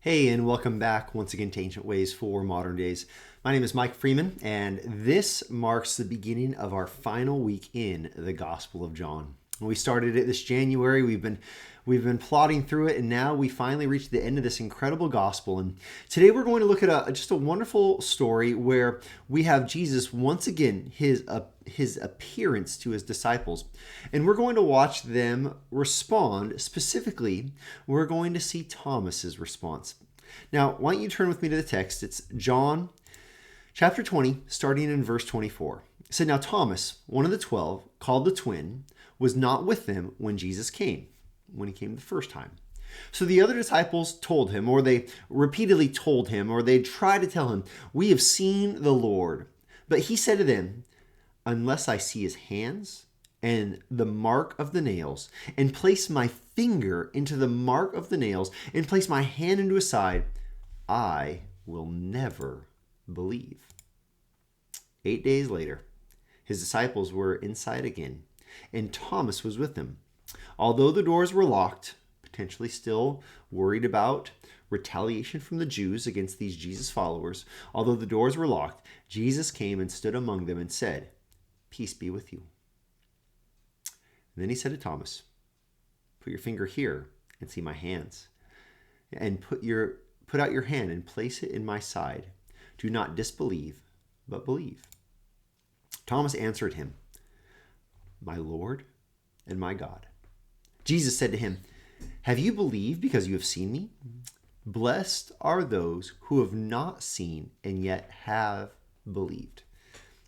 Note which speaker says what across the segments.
Speaker 1: Hey, and welcome back once again to Ancient Ways for Modern Days. My name is Mike Freeman, and this marks the beginning of our final week in the Gospel of John. We started it this January. We've been plodding through it, and now we finally reached the end of this incredible gospel. And today we're going to look at just a wonderful story where we have Jesus once again, his appearance to his disciples, and we're going to watch them respond. Specifically, we're going to see Thomas's response. Now, why don't you turn with me to the text? It's John chapter 20, starting in verse 24. It said, "Now Thomas, one of the 12, called the twin, was not with them when Jesus came, when he came the first time. So the other disciples told him, or they repeatedly told him, or they tried to tell him, 'We have seen the Lord.' But he said to them, 'Unless I see his hands and the mark of the nails, and place my finger into the mark of the nails, and place my hand into his side, I will never believe.'" 8 days later, his disciples were inside again, and Thomas was with them. Although the doors were locked, potentially still worried about retaliation from the Jews against these Jesus followers, although the doors were locked, Jesus came and stood among them and said, "Peace be with you." And then he said to Thomas, "Put your finger here and see my hands, and put out your hand and place it in my side. Do not disbelieve, but believe." Thomas answered him, "My Lord and my God." Jesus said to him, "Have you believed because you have seen me? Blessed are those who have not seen and yet have believed."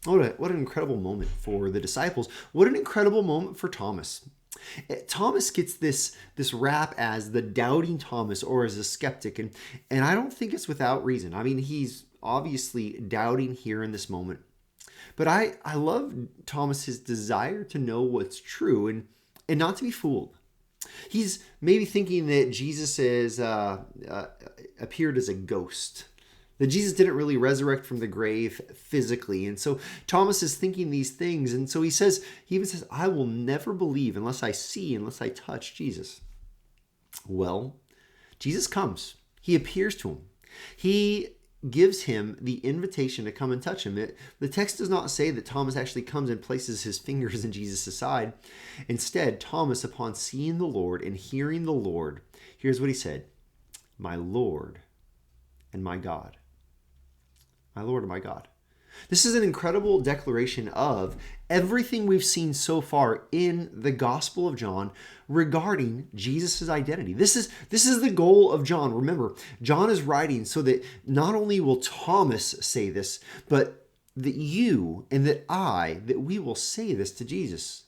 Speaker 1: What an incredible moment for the disciples. What an incredible moment for Thomas. Thomas gets this rap as the doubting Thomas, or as a skeptic, and I don't think it's without reason. I mean, he's obviously doubting here in this moment. But I love Thomas's desire to know what's true and not to be fooled. He's maybe thinking that Jesus appeared as a ghost, that Jesus didn't really resurrect from the grave physically. And so Thomas is thinking these things. And so he even says, "I will never believe unless I see, unless I touch Jesus." Well, Jesus comes. He appears to him. He gives him the invitation to come and touch him. The text does not say that Thomas actually comes and places his fingers in Jesus' side. Instead, Thomas, upon seeing the Lord and hearing the Lord, here's what he said: "My Lord and my God." My Lord and my God. This is an incredible declaration of everything we've seen so far in the Gospel of John regarding Jesus' identity. This is the goal of John. Remember, John is writing so that not only will Thomas say this, but that you and that we will say this to Jesus.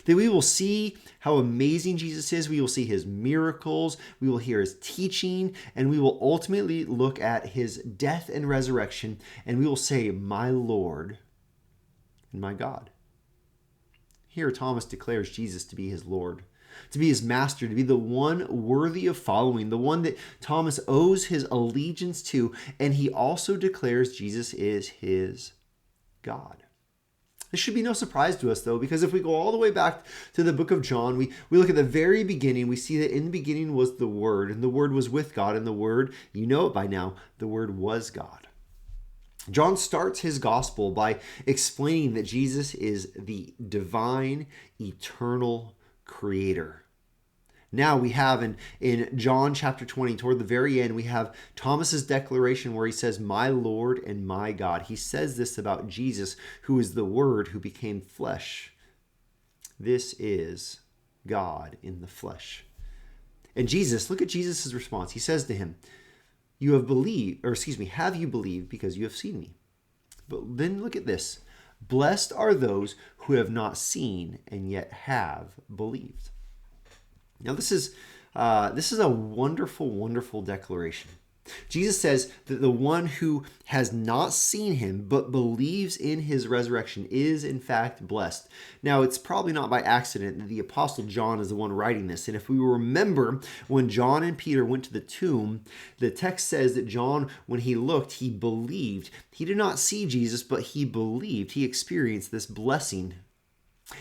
Speaker 1: That we will see how amazing Jesus is. We will see his miracles. We will hear his teaching. And we will ultimately look at his death and resurrection. And we will say, "My Lord and my God." Here, Thomas declares Jesus to be his Lord, to be his master, to be the one worthy of following, the one that Thomas owes his allegiance to. And he also declares Jesus is his God. This should be no surprise to us, though, because if we go all the way back to the book of John, we look at the very beginning, we see that in the beginning was the Word, and the Word was with God, and the Word, you know it by now, the Word was God. John starts his gospel by explaining that Jesus is the divine, eternal creator. Now we have in John chapter 20, toward the very end, we have Thomas's declaration where he says, "My Lord and my God." He says this about Jesus, who is the Word who became flesh. This is God in the flesh. And Jesus, look at Jesus' response. He says to him, "Have you believed because you have seen me?" But then look at this. "Blessed are those who have not seen and yet have believed." Now, this is a wonderful, wonderful declaration. Jesus says that the one who has not seen him but believes in his resurrection is in fact blessed. Now, it's probably not by accident that the Apostle John is the one writing this. And if we remember when John and Peter went to the tomb, the text says that John, when he looked, he believed. He did not see Jesus, but he believed. He experienced this blessing.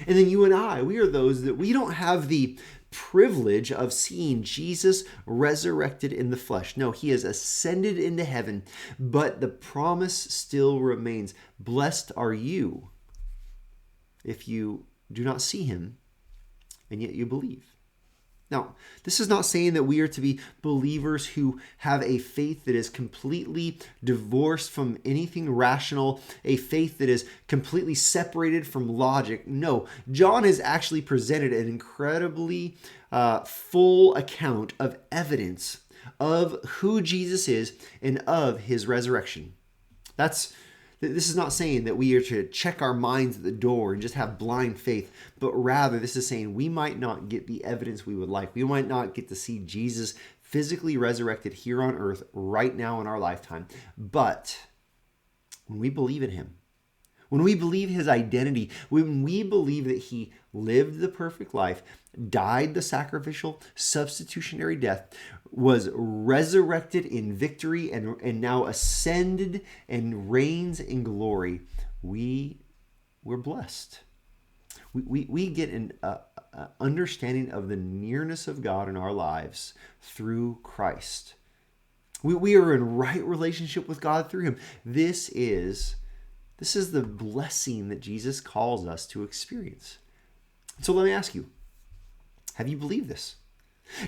Speaker 1: And then you and I, we are those that we don't have the privilege of seeing Jesus resurrected in the flesh. No, he has ascended into heaven, but the promise still remains. Blessed are you if you do not see him and yet you believe. Now, this is not saying that we are to be believers who have a faith that is completely divorced from anything rational, a faith that is completely separated from logic. No, John has actually presented an incredibly full account of evidence of who Jesus is and of his resurrection. This is not saying that we are to check our minds at the door and just have blind faith, but rather this is saying we might not get the evidence we would like. We might not get to see Jesus physically resurrected here on earth right now in our lifetime. But when we believe in him, when we believe his identity, when we believe that he lived the perfect life, died the sacrificial substitutionary death, was resurrected in victory, and now ascended and reigns in glory, we're blessed. We get an understanding of the nearness of God in our lives through Christ. We are in right relationship with God through him. This is the blessing that Jesus calls us to experience. So let me ask you, have you believed this?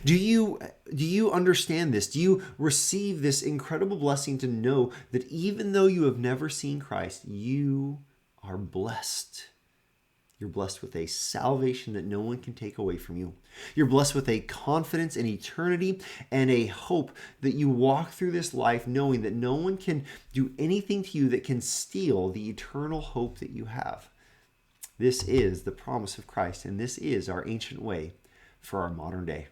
Speaker 1: Do you understand this? Do you receive this incredible blessing to know that even though you have never seen Christ, you are blessed? You're blessed with a salvation that no one can take away from you. You're blessed with a confidence in eternity and a hope that you walk through this life knowing that no one can do anything to you that can steal the eternal hope that you have. This is the promise of Christ, and this is our ancient way for our modern day.